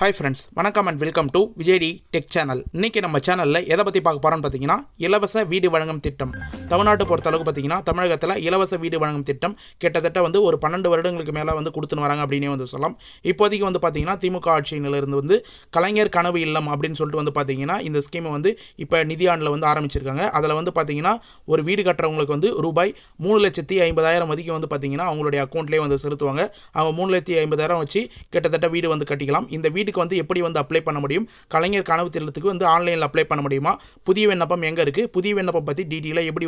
Hi friends, வணக்கம் and welcome to விஜய்டி tech channel. இன்றைக்கி நம்ம சேனலில் எதை பற்றி பார்க்க போகிறோம்னு பார்த்தீங்கன்னா, இலவச வீடு வழங்கும் திட்டம். தமிழ்நாட்டை பொறுத்தளவுக்கு பார்த்தீங்கன்னா, தமிழகத்தில் இலவச வீடு வழங்கும் திட்டம் கிட்டத்தட்ட ஒரு 12 வருடங்களுக்கு மேலே கொடுத்துன்னு வராங்க அப்படின்னே சொல்லலாம். இப்போதைக்கு பார்த்தீங்கன்னா, திமுக ஆட்சியிலிருந்து கலைஞர் கனவு இல்லம் அப்படின்னு சொல்லிட்டு பார்த்தீங்கன்னா, இந்த ஸ்கீமை இப்போ நிதியாண்டில் ஆரம்பிச்சிருக்காங்க. அதில் பார்த்தீங்கன்னா, ஒரு வீடு கட்டுறவங்களுக்கு ரூபாய் 3,50,000 மதிக்கு பார்த்தீங்கன்னா, அவங்களுடைய அக்கௌண்ட்லேயே செலுத்துவாங்க. அவங்க 3,50,000 வச்சு கிட்டத்தட்ட வீடு கட்டிக்கலாம். இந்த வீட்டுக்கு எப்படி அப்ளை பண்ண முடியும், கலைஞர் கனவு திட்டத்துக்கு ஆன்லைனில் அப்ளை பண்ண முடியுமா, புதிய விண்ணப்பம் எங்கே இருக்குது, புதிய விண்ணப்பம் பற்றி டீட்டெயிலாக எப்படி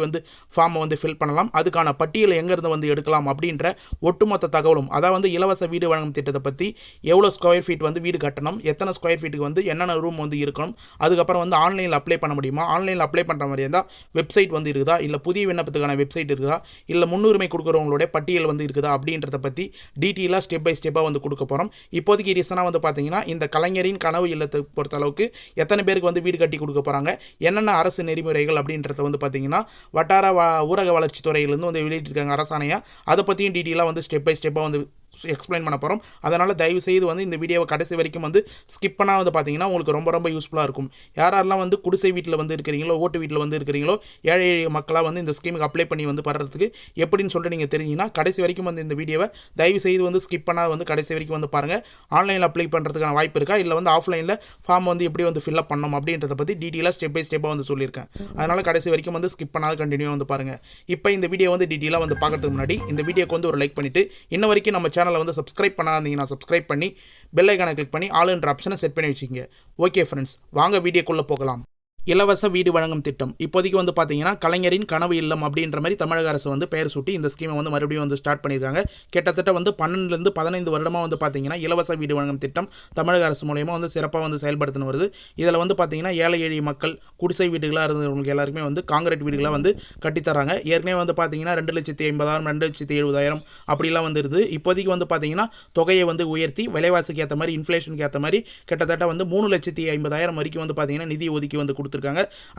ஃபார்மை ஃபில் பண்ணலாம், அதுக்கான பட்டியலை எங்கேருந்து எடுக்கலாம் அப்படின்ற ஒட்டுமொத்த தகவலும், அதாவது இலவச வீடு வழங்கும் திட்டத்தை பற்றி எவ்வளோ ஸ்கொயர் ஃபீட் வீடு கட்டணும், எத்தனை ஸ்கொயர் ஃபீட்டுக்கு என்னென்ன ரூம் இருக்கணும், அதுக்கப்புறம் ஆன்லைனில் அப்ளை பண்ண முடியுமா, ஆன்லைனில் அப்ளை பண்ணுற மாதிரி இருந்தால் வெப்சைட் இருக்குதா, இல்லை புதிய விண்ணப்பத்துக்கான வெப்சைட் இருக்குதா, இல்லை முன்னுரிமை கொடுக்குறவங்களுடைய பட்டியல் இருக்குதா அப்படின்றத பற்றி டீட்டெயிலாக ஸ்டெப் பை ஸ்டெப்பாக கொடுக்க போகிறோம். இப்போதைக்கு ரீசனாக பார்த்தீங்கன்னா, இந்த கலைஞரின் கனவு இல்லத்தை பொறுத்த அளவுக்கு எத்தனை பேருக்கு வீடு கட்டி கொடுக்க போகிறாங்க, என்னென்ன அரசு நெறிமுறைகள் அப்படின்றத பார்த்தீங்கன்னா வட்டார ஊரக வளர்ச்சி துறையிலேருந்து வெளியிட்டிருக்காங்க அரசாணையாக. அதை பற்றியும் டீட்டெயிலாக ஸ்டெப் பை ஸ்டெப்பாக எக்ஸ்பிளைன் பண்ண போகிறோம். அதனால் தயவு செய்து இந்த வீடியோவை கடைசி வரைக்கும் ஸ்கிப் பண்ணால் பார்த்தீங்கன்னா உங்களுக்கு ரொம்ப ரொம்ப யூஸ்ஃபுல்லாக இருக்கும். யாரெல்லாம் குடிசை வீட்டில் இருக்கிறீங்களோ, ஓட்டு வீட்டில் இருக்கிறீங்களோ, ஏழை மக்களாக இந்த ஸ்கீமுக்கு அப்ளை பண்ணி படுறதுக்கு எப்படின்னு சொல்லிட்டு நீங்கள் தெரிஞ்சிங்கன்னா கடைசி வரைக்கும் இந்த வீடியோவை தயவு செய்து ஸ்கிப் பண்ணால் கடைசி வரைக்கும் பாருங்கள். ஆன்லைனில் அப்ளை பண்ணுறதுக்கான வாய்ப்பு இருக்கா, இல்லை ஆஃப்லைனில் ஃபார்ம் எப்படி ஃபில்அப் பண்ணணும் அப்படின்றத பற்றி டீட்டெயிலாக ஸ்டெப் பை ஸ்டெப்பாக சொல்லியிருக்கேன். அதனால் கடைசி வரைக்கும் ஸ்கிப் பண்ணால் கண்டினியூ பாருங்கள். இப்போ இந்த வீடியோ டீட்டெயிலாக பார்க்கறதுக்கு முன்னாடி இந்த வீடியோக்கு ஒரு லைக் பண்ணிவிட்டு, இன்ன வரைக்கும் நம்ம சேனலை சப்ஸ்கிரைப் பண்ணாதீங்கன்னா சப்ஸ்கிரைப் பண்ணி பெல் ஐகானை கிளிக் பண்ணி ஆல்ன்ற ஆப்ஷனை செட் பண்ணி வச்சுக்கோங்க. ஓகே ஃப்ரெண்ட்ஸ், வாங்க வீடியோக்குள்ளே போகலாம். இலவச வீடு வழங்கும் திட்டம் இப்போதைக்கு பார்த்தீங்கன்னா, கலைஞரின் கனவு இல்லம் அப்படின்ற மாதிரி தமிழக அரசு பெயர் சூட்டி இந்த ஸ்கீமை மறுபடியும் ஸ்டார்ட் பண்ணியிருக்காங்க. கிட்டத்தட்ட 12லேருந்து 15 வருடமாக பார்த்தீங்கன்னா, இலவச வீடு வழங்கும் திட்டம் தமிழக அரசு மூலயமா சிறப்பாக செயல்படுத்தின்னு வருது. இதில் பார்த்தீங்கன்னா, ஏழை எளிய மக்கள் குடிசை வீடுகளாக இருந்தவங்களுக்கு எல்லாருக்குமே காங்கிரீட் வீடுகளாக கட்டித்தராங்க. ஏற்கனவே பார்த்தீங்கன்னா 2,50,000 2,70,000 அப்படிலாம் இருக்குது. இப்போதைக்கு பார்த்தீங்கன்னா, தொகையை உயர்த்தி விலைவாசிக்கு ஏற்ற மாதிரி, இன்ஃப்ளேஷனுக்கு ஏற்ற மாதிரி கிட்டத்தட்ட 3,50,000 வரைக்கும் பார்த்தீங்கன்னா நிதி ஒதுக்கி கொடுத்து,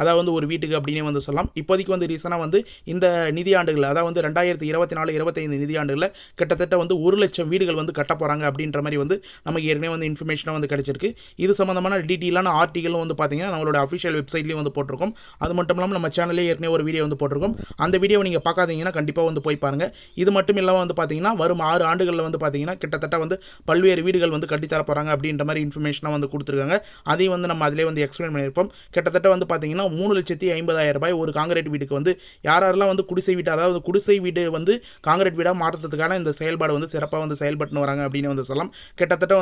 அதாவது ஒரு வீட்டுக்கு அப்படினே சொல்லலாம். இப்போதைக்கு ரீசனாக இந்த நிதியாண்டுகள், அதாவது 2024-25 நிதியாண்டுகளில் கிட்டத்தட்ட 1 லட்சம் வீடுகள் கட்ட போகிறாங்க அப்படின்ற மாதிரி நமக்கு ஏற்கனவே இன்ஃபர்மேஷனாக கிடைச்சிருக்கு. இது சம்மந்தமான டீட்டெயிலான ஆர்டிகளும் பார்த்தீங்கன்னா நம்மளோட அஃபிஷியல் வெப்சைட்லேயும் போட்டிருக்கோம். அது மட்டும் இல்லாமல் நம்ம சேனல்லே ஏற்கனவே ஒரு வீடியோ போட்டிருக்கோம். அந்த வீடியோவை நீங்கள் பார்க்காதீங்கன்னா கண்டிப்பாக போய் பாருங்கள். இது மட்டும் இல்லாமல் பார்த்தீங்கன்னா வரும் 6 ஆண்டுகளில் பார்த்தீங்கன்னா கிட்டத்தட்ட பல்வேறு வீடுகள் கட்டித்தர போகிறாங்க அப்படின்ற மாதிரி இன்ஃபர்மேஷனாக கொடுத்துருக்காங்க. அதையும் நம்ம அதிலே எக்ஸ்பிளைன் பண்ணியிருப்போம். கிட்டத்தட்ட பார்த்தீங்கன்னா 3,50,000 ஒரு காங்கிரீட் வீட்டுக்கு யாரெல்லாம் குடிசை வீடு, அதாவது குடிசை வீடு காங்கிரீட் வீடாக மாற்றத்துக்கான இந்த செயல்பாடு சிறப்பாக செயல்பட்டு வராங்க அப்படின்னு சொல்லலாம். கிட்டத்தட்ட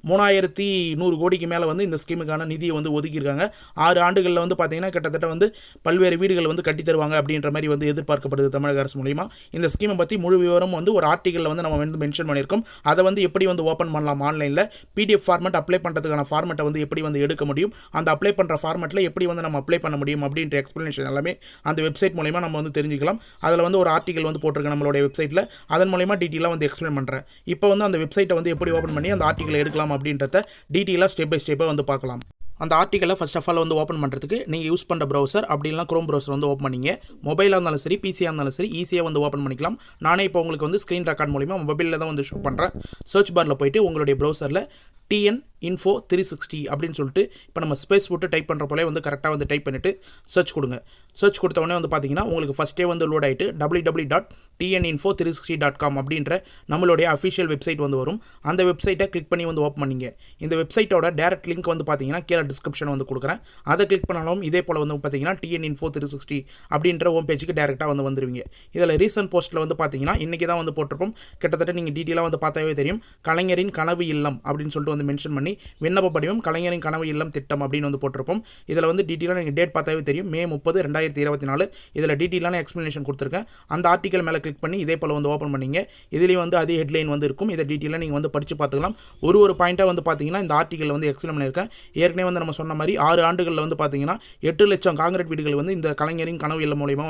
3,100 கோடிக்கு மேலே இந்த ஸ்கீமுக்கான நிதியை ஒதுக்கியிருக்காங்க. 6 ஆண்டுகளில் பார்த்தீங்கன்னா கிட்டத்தட்ட பல்வேறு வீடுகள் கட்டி தருவாங்க அப்படின்ற மாதிரி எதிர்பார்க்கப்படுது தமிழக அரசு மூலிமா. இந்த ஸ்கீமை பற்றி முழு விவரம் ஒரு ஆர்டிகளில் நம்ம மென்ஷன் பண்ணியிருக்கோம். அதை எப்படி ஓப்பன் பண்ணலாம் ஆன்லைனில், PDF ஃபார்மேட் அப்ளை பண்ணுறதுக்கான ஃபார்மேட்டை எப்படி எடுக்க முடியும், அந்த அப்ளை பண்ணுற ஃபார்மேட்டில் எப்படி நம்ம அப்ளை பண்ண முடியும் அப்படின்ற எக்ஸ்பிளனேஷன் எல்லாமே அந்த வெப்சைட் மூலமா நம்ம தெரிஞ்சுக்கலாம். அதில் ஒரு ஆர்டிகல் போட்டிருக்கேன் நம்மளுடைய வெப்சைட்டில். அதன் மூலமா டீட்டெயிலாக எக்ஸ்பிளைன் பண்ணுறேன். இப்போ அந்த வெப்சைட்டை எப்படி ஓப்பன் பண்ணி அந்த ஆர்டிகலை எடுக்கலாம் அப்படின்றத டீட்டெயிலாக ஸ்டெப் பை ஸ்டெப்பாக பார்க்கலாம். அந்த ஆர்டிக்கலை ஃபர்ஸ்ட் ஆஃப் ஆல் ஓப்பன் பண்ணுறதுக்கு நீங்கள் யூஸ் பண்ணுற ப்ரௌசர் அப்படின்னா க்ரோம் ப்ரௌசர் ஓப்பன் பண்ணிங்க. மொபைலாக இருந்தாலும் சரி, பிசியாக இருந்தாலும் சரி, ஈஸியாக ஓப்பன் பண்ணிக்கலாம். நானே இப்போ உங்களுக்கு ஸ்க்ரீன் ரெக்கார்ட் மூலிமா மொபைலில் தான் ஷோ பண்ணுறேன். சர்ச் பாரில் போய்ட்டு உங்களுடைய ப்ரௌசரில் TN Info 360 அப்படின்னு சொல்லிட்டு இப்போ நம்ம ஸ்பேஸ் போட்டு டைப் பண்ணுற போலே கரெக்டாக டைப் பண்ணிவிட்டு சர்ச் கொடுங்க. சர்ச் கொடுத்த உடனே பார்த்தீங்கன்னா உங்களுக்கு ஃபஸ்ட்டே லோட் ஆகிட்டு www.tninfo360.com அப்படின்ற நம்மளுடைய அஃபிஷியல் வெப்சைட் வரும். அந்த வெப்சைட்டை கிளிக் பண்ணி ஓப்பன் பண்ணிங்க. இந்த வெப்சைட்டோட டேரக்ட் லிங்க் பார்த்தீங்கன்னா கீழே டிஸ்கிரிப்ஷன் கொடுக்குறேன். அதை கிளிக் பண்ணாலும் இதே போல் பார்த்தீங்கன்னா TNinfo360 அப்படின்ற ஹோம் பேஜுக்கு டேரெக்டாக வந்துருவீங்க. இதில் ரீசன்ட் போஸ்ட்டில் பார்த்தீங்கன்னா இன்றைக்கி தான் போட்டிருப்போம். கிட்டத்தட்ட நீங்கள் டீட்டெயிலாக பார்த்தாவே தெரியும். கலைஞரின் கனவு இல்லம் அப்படின்னு சொல்லிட்டு மென்ஷன் பண்ணி விண்ணப்ப படிவம் கலைஞரின் கனவு இல்லம் திட்டம் அப்படின்னு போட்டிருப்போம். இதில் டீட்டெயிலாக நீங்கள் டேட் பார்த்தாவே தெரியும், May 30, 2024. இதில் டீட்டெயிலான எக்ஸ்பிளனேஷன் கொடுத்துருக்கேன். அந்த ஆர்டிகல் மேலே கிளிக் பண்ணி இதே போல் ஓப்பன் பண்ணிங்க. இதுலேயும் அதே ஹெட்லைன் இருக்கும். இதை டீட்டெயிலாக நீங்கள் படித்து பார்த்துக்கலாம். ஒரு பாயிண்ட்டாக பார்த்தீங்கன்னா இந்த ஆர்டிகல் எக்ஸ்பிளைன் பண்ணியிருக்கேன். ஏற்கனவே நம்ம சொன்ன மாதிரி 6 ஆண்டுகளில் பார்த்தீங்கன்னா 8 லட்சம் காங்கிரீட் வீடுகள் இந்த கலைஞரின் கனவு இல்லம் மூலமா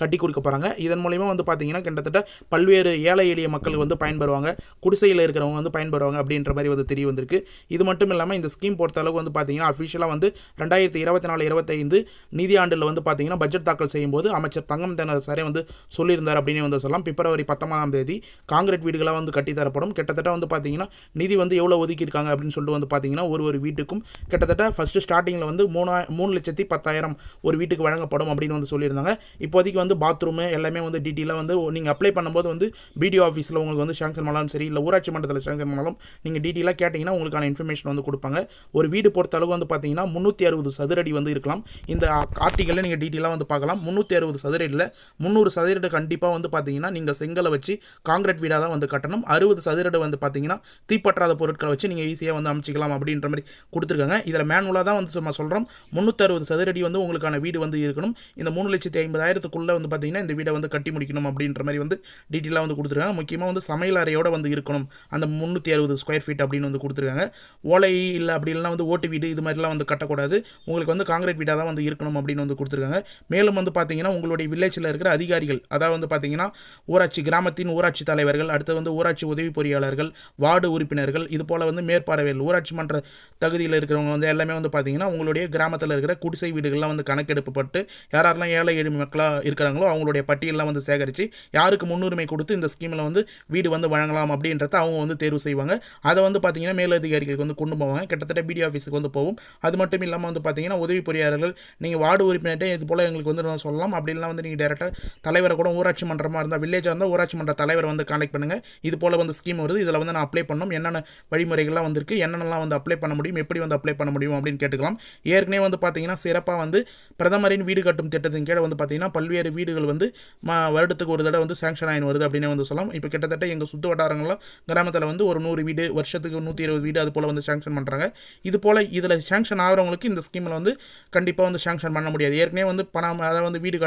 கட்டி கொடுக்க போகிறாங்க. இதன் மூலமா பார்த்தீங்கன்னா கிட்டத்தட்ட பல்வேறு ஏழை எளிய மக்கள் பயன்பெறுவாங்க, குடிசையில் இருக்கிறவங்க பயன்பெறுவாங்க அப்படின்ற மாதிரி தெரிய வந்திருக்கு. இருக்குது. இது மட்டும் இல்லாமல் இந்த ஸ்கீம் பொறுத்த அளவுக்கு வந்து பார்த்தீங்கன்னா அஃபிஷியலாக வந்து 2024-25 நிதியாண்டில் வந்து பார்த்தீங்கன்னா பட்ஜெட் தாக்கல் செய்யும்போது அமைச்சர் தங்கம் தென்னரசரே வந்து சொல்லியிருந்தார் அப்படின்னு வந்து சொல்லலாம். பிப்ரவரி 19ஆம் தேதி காங்கிரீட் வீடுகளாக வந்து கட்டித்தரப்படும். கிட்டத்தட்ட வந்து பார்த்தீங்கன்னா நிதி வந்து எவ்வளோ ஒதுக்கியிருக்காங்க அப்படின்னு சொல்லிட்டு வந்து பார்த்தீங்கன்னா ஒரு வீட்டுக்கும் கிட்டத்தட்ட ஃபஸ்ட்டு ஸ்டார்டிங்கில் வந்து 3,10,000 ஒரு வீட்டுக்கு வழங்கப்படும் அப்படின்னு வந்து சொல்லியிருந்தாங்க. இப்போதைக்கு வந்து பாத்ரூமு எல்லாமே வந்து டீட்டெயிலாக வந்து நீங்கள் அப்ளை பண்ணும்போது வந்து பிடிஓ ஆஃபீஸில் உங்களுக்கு வந்து சேங்ஷன் பண்ணாலும் சரி, இல்லை ஊராட்சி மன்றத்தில் சேங்ஷன் பண்ணாலும் நீங்கள் டீட்டெயிலாக கேட்டிங்கன்னா உங்களுக்கான இன்ஃபர்மேஷன் வந்து கொடுப்பாங்க. ஒரு வீடு பொறுத்த அளவு வந்து பார்த்தீங்கன்னா 360 சதுரடி வந்து இருக்கலாம். இந்த ஆர்டிக்கலில் நீங்கள் டீட்டெயிலாக வந்து பார்க்கலாம். 360 சதுரடியில் 300 சதுரடி கண்டிப்பாக வந்து பார்த்தீங்கன்னா நீங்கள் செங்கலை வச்சு காங்கிரீட் வீடாக தான் வந்து கட்டணும். 60 சதுரடி வந்து பார்த்தீங்கன்னா தீப்பற்றாத பொருட்களை வச்சு நீங்கள் ஈஸியாக வந்து அமைச்சிக்கலாம் அப்படின்ற மாதிரி கொடுத்துருக்காங்க. இதில் மேனுவலாக தான் வந்து நம்ம சொல்கிறோம். 360 சதுரடி வந்து உங்களுக்கான வீடு வந்து இருக்கணும். இந்த 3,50,000க்குள்ளே வந்து பார்த்தீங்கன்னா இந்த வீடை வந்து கட்டி முடிக்கணும் அப்படின்ற மாதிரி வந்து டீட்டெயிலாக வந்து கொடுத்துருக்காங்க. முக்கியமாக வந்து சமையல் அறையோடு வந்து இருக்கணும் அந்த 360 ஸ்கொயர் ஃபீட் அப்படின்னு வந்து கொடுத்துருக்காங்க. ஓலை இல்லை அப்படி இல்லைனா வந்து ஓட்டு வீடு இது மாதிரிலாம் வந்து கட்டக்கூடாது. உங்களுக்கு வந்து காங்கிரீட் வீடாக தான் வந்து இருக்கணும் அப்படின்னு வந்து கொடுத்துருக்காங்க. மேலும் வந்து பார்த்தீங்கன்னா உங்களுடைய வில்லேஜில் இருக்கிற அதிகாரிகள், அதாவது வந்து பார்த்தீங்கன்னா ஊராட்சி கிராமத்தின் ஊராட்சி தலைவர்கள், அடுத்து வந்து ஊராட்சி உதவி பொறியாளர்கள், வார்டு உறுப்பினர்கள், இது போல் வந்து மேற்பார்வைகள், ஊராட்சி மன்ற தகுதியில் இருக்கிறவங்க வந்து எல்லாமே வந்து பார்த்தீங்கன்னா உங்களுடைய கிராமத்தில் இருக்கிற குடிசை வீடுகள்லாம் வந்து கணக்கெடுப்பட்டு யாரெல்லாம் ஏழை எளிய மக்களாக இருக்கிறாங்களோ அவங்களுடைய பட்டியலாம் வந்து சேகரித்து யாருக்கு முன்னுரிமை கொடுத்து இந்த ஸ்கீமில் வந்து வீடு வந்து வழங்கலாம் அப்படின்றத அவங்க வந்து தேர்வு செய்வாங்க. அதை வந்து பார்த்தீங்கன்னா மேலதிகாரிகளுக்கு வந்து கொண்டு போவாங்க. கிட்டத்தட்ட பிடிஓ ஆஃபீஸுக்கு வந்து போகும். அது மட்டும் இல்லாமல் வந்து பார்த்தீங்கன்னா உதவி பொறியாளர்கள், நீங்கள் வார்டு உறுப்பினர்கிட்ட இது போல் எங்களுக்கு வந்து சொல்லலாம். அப்படின்லாம் வந்து நீங்கள் டேரெக்டாக தலைவரை கூட ஊராட்சி மன்றமாக இருந்தால் வில்லேஜாக இருந்தால் ஊராட்சி மன்ற தலைவரை வந்து கான்டெக்ட் பண்ணுங்கள். இது போல் வந்து ஸ்கீம் வருது, இதில் வந்து நான் அப்ளை பண்ணணும், என்னென்ன வழிமுறைகள்லாம் வந்திருக்கு, என்னென்னலாம் வந்து அப்ளை பண்ண முடியும், எப்படி வந்து அப்ளை பண்ண முடியும் அப்படின்னு கேட்டுக்கலாம். ஏற்கனவே வந்து பார்த்தீங்கன்னா சிறப்பாக வந்து பிரதமரின் வீடு கட்டும் திட்டத்தின் கீழே வந்து பார்த்தீங்கன்னா பல்வேறு வீடுகள் வந்து வருடத்துக்கு ஒரு தடவை வந்து சேங்ஷன் ஆகி வருது அப்படின்னு வந்து சொல்லலாம். இப்போ கிட்டத்தட்ட எங்கள் சுற்று வட்டாரங்கள்லாம் கிராமத்தில் வந்து ஒரு 100 வீடு, வருஷத்துக்கு 120 வீடு அது போல் வந்து சேங்ஷன் பண்ணுறாங்க. இது போல் இதில் சேங்ஷன் ஆகிறவங்களுக்கு இந்த ஸ்கீமில் வந்து கண்டிப்பாக வந்து சேங்ஷன் பண்ண முடியாது. ஏற்கனவே வந்து பணம், அதாவது வந்து வீடு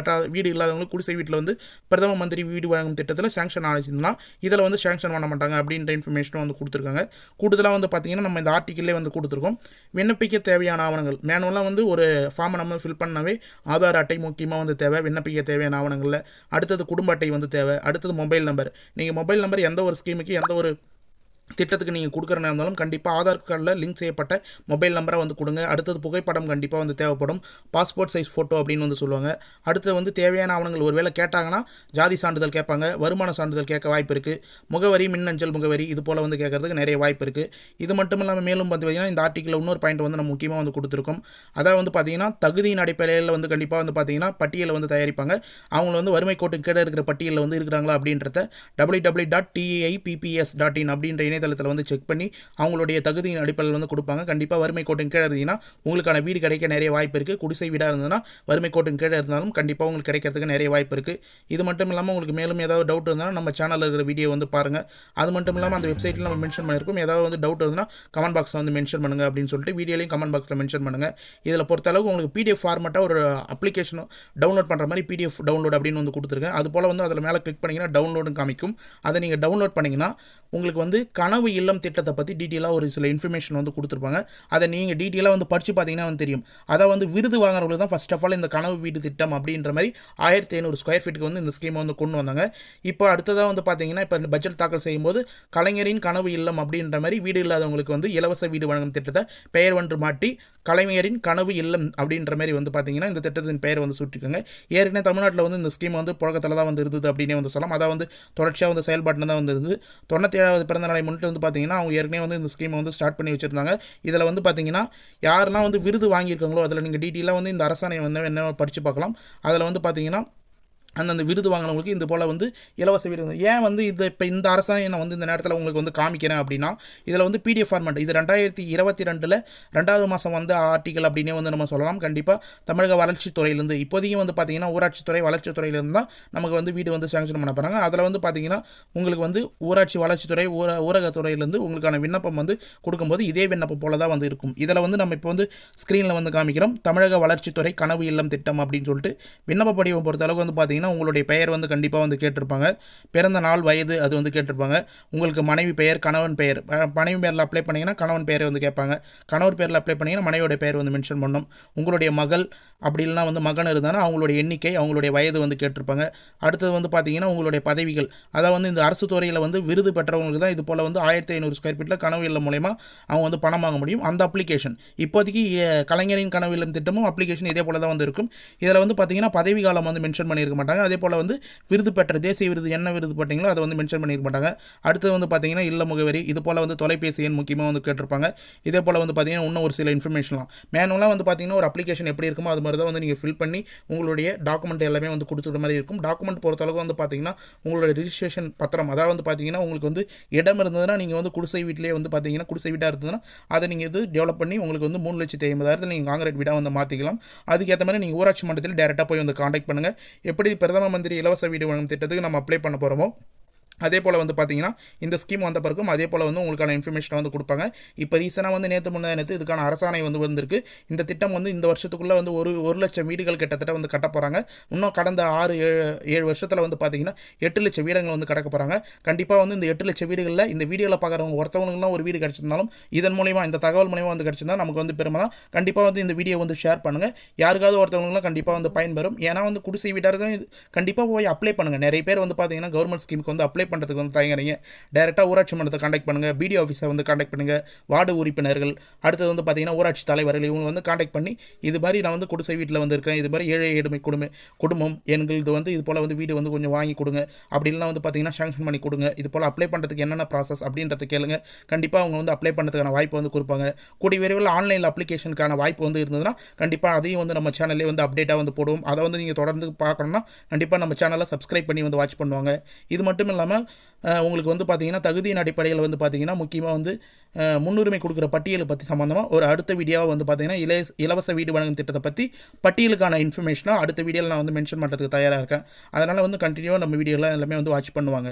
இல்லாதவங்களுக்கு குடிசை வீட்டில் வந்து பிரதம மந்திரி வீடு வழங்கும் திட்டத்தில் சேங்ஷன் ஆச்சுன்னா இதில் வந்து சேங்ஷன் பண்ண மாட்டாங்க அப்படின்ற இன்ஃபர்மேஷனும் வந்து கொடுத்துருக்காங்க. கூடுதலாக வந்து பார்த்தீங்கன்னா நம்ம இந்த ஆர்டிக்கிளே வந்து கொடுத்துருக்கோம். விண்ணப்பிக்க தேவையான ஆவணங்கள் மேனுவலாக வந்து ஒரு ஃபார்மை நம்ம ஃபில் பண்ணவே ஆதார் அட்டை முக்கியமாக வந்து தேவை. விண்ணப்பிக்க தேவையான ஆவணங்களில் அடுத்தது குடும்ப அட்டை வந்து தேவை. அடுத்தது மொபைல் நம்பர். நீங்கள் மொபைல் நம்பர் எந்த ஒரு ஸ்கீமுக்கு எந்த ஒரு திட்டத்துக்கு நீங்கள் கொடுக்குறனா இருந்தாலும் கண்டிப்பாக ஆதார் கார்டில் லிங்க் செய்யப்பட்ட மொபைல் நம்பரை வந்து கொடுங்க. அடுத்தது புகைப்படம் கண்டிப்பாக வந்து தேவைப்படும். பாஸ்போர்ட் சைஸ் ஃபோட்டோ அப்படின்னு வந்து சொல்லுவாங்க. அடுத்தது வந்து தேவையான ஆவணங்கள் ஒருவேளை கேட்டாங்கன்னா ஜாதி சான்றிதழ் கேட்பாங்க, வருமான சான்றிதழ் கேட்க வாய்ப்பு இருக்குது, முகவரி, மின்னஞ்சல் முகவரி இது போல் வந்து கேட்கறதுக்கு நிறைய வாய்ப்பு இருக்குது. இது மட்டும் இல்லாமல் மேலும் பார்த்தீங்கன்னா இந்த ஆர்டிக்கில் இன்னொரு பாயிண்ட் வந்து நம்ம முக்கியமாக வந்து கொடுத்துருக்கோம். அதாவது வந்து பார்த்தீங்கன்னா தகுதியின் அடிப்படையில் வந்து கண்டிப்பாக வந்து பார்த்தீங்கன்னா பட்டியலை வந்து தயாரிப்பாங்க. அவங்க வந்து வறுமை கோட்டுக்கு கீழே இருக்கிற பட்டியலில் வந்து இருக்கிறாங்களா அப்படின்றத www.taipps.in அப்படின்ற இணையதளத்தில் வந்து செக் பண்ணி அவங்களுடைய தகுதியின் அடிப்படையில் வந்து கொடுப்பாங்க. கண்டிப்பாக வறுமை கோட்டின் கீழே இருந்தீங்கன்னா உங்களுக்கான வீடு கிடைக்க நிறைய வாய்ப்பு இருக்குது. குடிசை வீடாக இருந்ததுன்னா வறுமை கோட்டின் கீழே இருந்தாலும் கண்டிப்பாக உங்களுக்கு கிடைக்கிறதுக்கு நிறைய வாய்ப்பு இருக்குது. இது மட்டும் இல்லாமல் உங்களுக்கு மேலும் ஏதாவது டவுட் இருந்தாலும் நம்ம சேனலில் இருக்கிற வீடியோ வந்து பாருங்கள். அது மட்டும் இல்லாமல் அந்த வெப்சைட்டில் நம்ம மென்ஷன் பண்ணியிருக்கோம். ஏதாவது வந்து டவுட் இருந்தால் கமெண்ட் பாக்ஸில் வந்து மென்ஷன் பண்ணுங்கள் அப்படின்னு சொல்லிட்டு வீடியோலையும் கமெண்ட் பாக்ஸில் மென்ஷன் பண்ணுங்கள். இதில் பொறுத்தளவுக்கு உங்களுக்கு PDF ஃபார்மெட்டாக ஒரு அப்ளிகேஷனும் டவுன்லோட் பண்ணுற மாதிரி PDF டவுன்லோட் அப்படின்னு வந்து கொடுத்துருக்கேன். அது போல் வந்து அதில் மேலே கிளிக் பண்ணிங்கன்னா டவுன்லோடுன்னு காமிக்கும். அதை நீங்கள் டவுன்லோட் பண்ணிங்கன்னா உங்களுக்கு வந்து கனவு இல்லம் திட்டத்தை பற்றி டீட்டெயிலாக ஒரு சில இன்ஃபர்மேஷன் வந்து கொடுத்துருப்பாங்க. அதை நீங்கள் டீட்டெயிலாக வந்து படித்து பார்த்தீங்கன்னா வந்து தெரியும். அதை வந்து விருது வாங்குறவங்களுக்கு தான் ஃபர்ஸ்ட் ஆஃப் ஆல் இந்த கனவு வீடு திட்டம் அப்படின்ற மாதிரி 1500 ஸ்கொயர் ஃபீட்டுக்கு வந்து இந்த ஸ்கீமை வந்து கொண்டு வந்தாங்க. இப்போ அடுத்ததாக வந்து பார்த்தீங்கன்னா இப்போ பட்ஜெட் தாக்கல் செய்யும்போது கலைஞரின் கனவு இல்லம் அப்படின்ற மாதிரி வீடு இல்லாதவங்களுக்கு வந்து இலவச வீடு வழங்கும் திட்டத்தை பெயர் ஒன்று மாட்டி கலைஞரின் கனவு இல்லம் அப்படின்ற மாதிரி வந்து பார்த்தீங்கன்னா இந்த திட்டத்தின் பெயர் வந்து சுட்டிருக்காங்க. ஏற்கனவே தமிழ்நாட்டில் வந்து இந்த ஸ்கீம் வந்து புழக்கத்தில் தான் வந்து இருந்தது அப்படின்னே வந்து சொல்லலாம். அதாவது வந்து தொடர்ச்சியாக வந்து செயல்பாட்டில் தான் வந்து இருந்தது. 97வது பிறந்த நாளை முன்னிட்டு வந்து பார்த்தீங்கன்னா அவங்க ஏற்கனவே வந்து இந்த ஸ்கீமை வந்து ஸ்டார்ட் பண்ணி வச்சுருந்தாங்க. இதில் வந்து பார்த்தீங்கன்னா யாரெல்லாம் வந்து விருது வாங்கியிருக்காங்களோ அதில் நீங்கள் டீட்டெயிலாக வந்து இந்த அரசாணை வந்து என்ன படித்து பார்க்கலாம். அதில் வந்து பார்த்தீங்கன்னா அந்தந்த விருது வாங்கினவங்களுக்கு இது போல் வந்து இலவச வீடு ஏன் வந்து இப்போ இந்த அரசாணையை நான் வந்து இந்த நேரத்தில் உங்களுக்கு வந்து காமிக்கிறேன் அப்படின்னா இதில் வந்து PDF ஃபார்மேட் இது 2022 2வது மாதம் வந்து ஆர்டிக்கல் அப்படின்னே வந்து நம்ம சொல்லலாம். கண்டிப்பாக தமிழக வளர்ச்சித்துறையிலேருந்து இப்போதையும் வந்து பார்த்தீங்கன்னா ஊராட்சித்துறை வளர்ச்சித்துறையிலேருந்து தான் நமக்கு வந்து வீடு வந்து சேங்ஷன் பண்ண போகிறாங்க. அதில் வந்து பார்த்தீங்கன்னா உங்களுக்கு வந்து ஊராட்சி வளர்ச்சித்துறை ஊரகத்துறையிலேருந்து உங்களுக்கான விண்ணப்பம் வந்து கொடுக்கும்போது இதே விண்ணப்பம் போல தான் வந்து இருக்கும். இதில் வந்து நம்ம இப்போ வந்து ஸ்க்ரீனில் வந்து காமிக்கிறோம் தமிழக வளர்ச்சித்துறை கனவு இல்லம் திட்டம் அப்படின்னு சொல்லிட்டு விண்ணப்ப படிவம் பொறுத்த அளவுக்கு வந்து பார்த்தீங்கன்னா பார்த்தீங்கன்னா உங்களுடைய பெயர் வந்து கண்டிப்பாக வந்து கேட்டிருப்பாங்க. பிறந்த நாள், வயது அது வந்து கேட்டிருப்பாங்க. உங்களுக்கு மனைவி பெயர், கணவன் பெயர். மனைவி பேரில் அப்ளை பண்ணிங்கன்னா கணவன் பெயரை வந்து கேட்பாங்க. கணவர் பேரில் அப்ளை பண்ணிங்கன்னா மனைவியோட பெயர் வந்து மென்ஷன் பண்ணணும். உங்களுடைய மகள் அப்படி இல்லைனா வந்து மகன் இருந்தாங்கன்னா அவங்களுடைய எண்ணிக்கை, அவங்களுடைய வயது வந்து கேட்டிருப்பாங்க. அடுத்தது வந்து பார்த்தீங்கன்னா உங்களுடைய பதவிகள். அதாவது வந்து இந்த அரசு துறையில் வந்து விருது பெற்றவங்களுக்கு தான் இது போல் வந்து 1500 ஸ்கொயர் ஃபீட்டில் கனவு இல்லம் மூலயமா அவங்க வந்து பணம் வாங்க முடியும். அந்த அப்ளிகேஷன் இப்போதைக்கு கலைஞரின் கனவு இல்லம் திட்டமும் அப்ளிகேஷன் இதே போல் தான் வந்து இருக்கும். இதில் வந்து பார்த்தீங்கன்னா பதவி காலம் வந்து மென்ஷன் பண்ணியிருக்க மாட்டாங்க. அதே போல் வந்து விருது பெற்ற தேசிய விருது என்ன விருது பெற்றீங்களோ அதை வந்து மென்ஷன் பண்ணியிருக்க மாட்டாங்க. அடுத்தது வந்து பார்த்தீங்கன்னா இல்ல முகவரி, இது போல் வந்து தொலைபேசி எண் முக்கியமாக வந்து கேட்டிருப்பாங்க. இதே போல் வந்து பார்த்தீங்கன்னா இன்னும் ஒரு சில இன்ஃபர்மேஷன்லாம் மேனுவலாக வந்து பார்த்தீங்கன்னா ஒரு அப்ளிகேஷன் எப்படி இருக்குமோ அது மாதிரி தான் வந்து நீங்கள் ஃபில் பண்ணி உங்களுடைய டாக்குமெண்ட் எல்லாமே வந்து கொடுத்துக்கிற மாதிரி இருக்கும். டாக்குமெண்ட் பொறுத்தளவுக்கு வந்து பார்த்தீங்கன்னா உங்களுடைய ரிஜிஸ்ட்ரேஷன் பத்திரம், அதாவது வந்து பார்த்தீங்கன்னா உங்களுக்கு வந்து இடம் இருந்ததுன்னா நீங்கள் வந்து குடிசை வீட்டிலே வந்து பார்த்தீங்கன்னா குடிசை வீடாக இருந்ததுன்னா அதை நீங்கள் இது டெவலப் பண்ணி உங்களுக்கு வந்து 3,50,000 நீங்கள் காங்கிரீட் வீடாக வந்து மாற்றிக்கலாம். அதுக்கேற்ற மாதிரி நீங்கள் ஊராட்சி மன்றத்தில் டேரெக்டாக போய் வந்து காண்டாக்ட் பண்ணுங்கள். எப்படி பிரதம மந்திரி இலவச வீடு வழங்கும் திட்டத்துக்கு நம்ம அப்ளை பண்ண போகிறோமோ அதே போல் வந்து பார்த்தீங்கன்னா இந்த ஸ்கீம் வந்த பிறகும் அதே போல் வந்து உங்களுக்கான இன்ஃபர்மேஷனை வந்து கொடுப்பாங்க. இப்போ ரீசனாக வந்து நேற்று இதுக்கான அரசாணை வந்து வந்திருக்கு. இந்த திட்டம் வந்து இந்த வருஷத்துக்குள்ளே வந்து 1,00,000 வீடுகள் கிட்டத்தட்ட வந்து கட்ட போகிறாங்க. இன்னும் கடந்த 6-7 வருஷத்தில் வந்து பார்த்தீங்கன்னா 8,00,000 வீடுகள் வந்து கடக்க போகிறாங்க. கண்டிப்பாக வந்து இந்த 8,00,000 வீடுகளில் இந்த வீடியோவில் பார்க்குறவங்க ஒருத்தவங்களுக்குலாம் ஒரு வீடு கிடச்சிருந்தாலும் இதன் மூலிமா இந்த தகவல் மூலிமா வந்து கிடச்சிருந்தா நமக்கு வந்து பெருமை தான். கண்டிப்பாக வந்து இந்த வீடியோ வந்து ஷேர் பண்ணுங்கள். யாருக்காவது ஒருத்தவங்களுக்குலாம் கண்டிப்பாக வந்து பயன்பெறும். ஏன்னா வந்து குடிசை வீட்டார்கள் கண்டிப்பாக போய் அப்ளை பண்ணுங்கள். நிறைய பேர் வந்து பார்த்தீங்கன்னா கவர்மெண்ட் ஸ்கீமுக்கு வந்து அப்ளை பண்ணுறதுக்கு வந்து தயங்குறீங்க. டைரெக்டாக ஊராட்சி மன்றத்தை காண்டாக்ட் பண்ணுங்கள். பிடிஓ ஆஃபீஸை வந்து காண்டாக்ட் பண்ணுங்கள். வார்டு உறுப்பினர்கள், அடுத்தது வந்து பார்த்தீங்கன்னா ஊராட்சி தலைவர்கள், இவங்க வந்து காண்டாக்ட் பண்ணி இது மாதிரி நான் வந்து குடிசை வீட்டில் வந்து இருக்கேன், இது மாதிரி ஏழை எளிமை குடும்பம் எங்களுக்கு வந்து இது போல் வந்து வீடு வந்து கொஞ்சம் வாங்கி கொடுங்க, அப்படி இல்லைனா வந்து பார்த்தீங்கன்னா சாங்ஷன் பண்ணி கொடுங்க, இது போல் அப்ளை பண்ணுறதுக்கு என்னென்ன ப்ராசஸ் அப்படின்றத கேளுங்க. கண்டிப்பாக அவங்க வந்து அப்ளை பண்ணுறதுக்கான வாய்ப்பு வந்து கொடுப்பாங்க. கூடிய விரைவில் ஆன்லைனில் அப்ளிகேஷனுக்கான வாய்ப்பு வந்து இருந்ததுன்னா கண்டிப்பாக அதையும் வந்து நம்ம சேனல்லே வந்து அப்டேட்டாக வந்து போடுவோம். அதை வந்து நீங்கள் தொடர்ந்து பார்க்கணும்னா கண்டிப்பாக நம்ம சேனலை சப்ஸ்கிரைப் பண்ணி வந்து வாட்ச் பண்ணுவாங்க. இது மட்டும் இல்லாமல் உங்களுக்கு வந்து பார்த்தீங்கன்னா தகுதியின் அடிப்படையில் வந்து பார்த்தீங்கன்னா முக்கியமாக வந்து முன்னுரிமை கொடுக்குற பட்டியலை பற்றி சம்மந்தமாக ஒரு அடுத்த வீடியோவை வந்து பார்த்தீங்கன்னா இலவச வீடு வழங்கும் திட்டத்தை பற்றி பட்டியலுக்கான இன்ஃபர்மேஷனாக அடுத்த வீடியோவில் நான் வந்து மென்ஷன் பண்ணுறதுக்கு தயாராக இருக்கேன். அதனால் வந்து கண்டினியூவாக நம்ம வீடியோவில் எல்லாமே வந்து வாட்ச் பண்ணுவாங்க.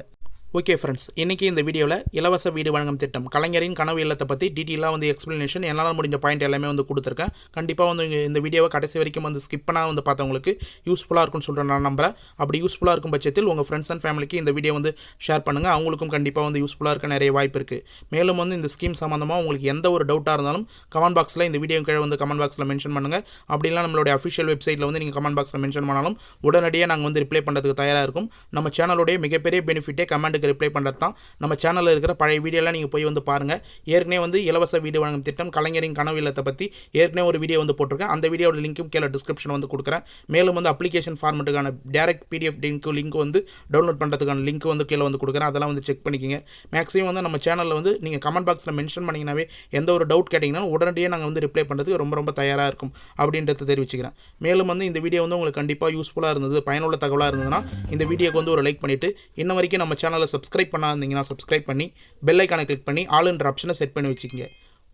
ஓகே ஃப்ரெண்ட்ஸ், இன்றைக்கி இந்த வீடியோவில் இலவச வீடு வழங்கும் திட்டம் கலைஞரின் கனவு இல்லத்தை பற்றி டீட்டெயிலாக வந்து எக்ஸ்ப்ளனேஷன் என்னால் முடிஞ்ச பாயிண்ட் எல்லாமே வந்து கொடுத்துருக்கேன். கண்டிப்பாக வந்து இந்த வீடியோவை கடைசி வரைக்கும் வந்து ஸ்கிப் பண்ணால் வந்து பார்த்தவங்களுக்கு யூஸ்ஃபுல்லாக இருக்கும்னு சொல்கிறேன் நான் நம்புறேன். அப்படி யூஸ்ஃபுல்லாக இருக்கும் பட்சத்தில் உங்கள் ஃப்ரெண்ட்ஸ் அண்ட் ஃபேமிலிக்கு இந்த வீடியோ வந்து ஷேர் பண்ணுங்கள். அவங்களுக்கும் கண்டிப்பாக வந்து யூஸ்ஃபுல்லாக இருக்க நிறைய வாய்ப்பு இருக்குது. மேலும் வந்து இந்த ஸ்கீம் சம்மந்தமாக உங்களுக்கு எந்த ஒரு டவுட்டாக இருந்தாலும் கமெண்ட் பாக்ஸில் இந்த வீடியோ கீழே வந்து கமெண்ட் பாக்ஸில் மென்ஷன் பண்ணுங்கள். அப்படிலாம் நம்மளுடைய அஃபிஷியல் வெப்சைட்டில் வந்து நீங்கள் கமெண்ட் பாக்ஸில் மென்ஷன் பண்ணாலும் உடனடியாக நாங்கள் வந்து ரிப்ளை பண்ணுறதுக்கு தயாராக இருக்கும். நம்ம சேனலுடைய மிகப்பெரிய பெனிஃபிட்டே கமெண்ட்டுக்கு ரிப்ளை பண்ணுறது தான். நம்ம சேனலில் இருக்கிற பழைய வீடியோலாம் நீங்கள் போய் வந்து பாருங்கள். ஏற்கனவே வந்து இலவச வீடு வழங்கும் திட்டம் கலைஞரின் கனவு இல்லத்தை பற்றி ஏற்கனவே ஒரு வீடியோ வந்து போட்டிருக்கேன். அந்த வீடியோட லிங்க்கும் கீழே டிஸ்கிரிப்ஷன் வந்து கொடுக்குறேன். மேலும் வந்து அப்ளிகேஷன் ஃபார்மெட்டுக்கான டேரக்ட் PDF லிங்க் வந்து டவுன்லோட் பண்ணுறதுக்கான லிங்க் வந்து கீழே வந்து கொடுக்குறேன். அதெல்லாம் வந்து செக் பண்ணிக்கோங்க. மேக்ஸிமம் வந்து நம்ம சேனலில் வந்து நீங்கள் கமெண்ட் பாக்ஸில் மென்ஷன் பண்ணிங்கனாவே எந்த ஒரு டவுட் கேட்டிங்கனாலும் உடனடியாக நாங்கள் வந்து ரிப்ளை பண்ணுறதுக்கு ரொம்ப தயாராக இருக்கும் அப்படின்றத தெரிவிச்சுக்கிறேன். மேலும் வந்து இந்த வீடியோ வந்து உங்களுக்கு கண்டிப்பாக யூஸ்ஃபுல்லாக இருந்தது, பயனுள்ள தகவலாக இருந்ததுன்னா இந்த வீடியோக்கு வந்து ஒரு லைக் பண்ணிவிட்டு இன்ன வரைக்கும் நம்ம சேனலை சப்ஸ்கிரைப் பண்ணாதீங்கன்னா சப்ஸ்கிரைப் பண்ணி பெல் ஐக்கானை கிளிக் பண்ணி ஆல் என்ற ஆப்ஷனை செட் பண்ணி வச்சுக்கோங்க.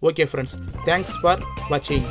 ஓகே ஃப்ரெண்ட்ஸ், தேங்க்ஸ் ஃபார் வாட்சிங்.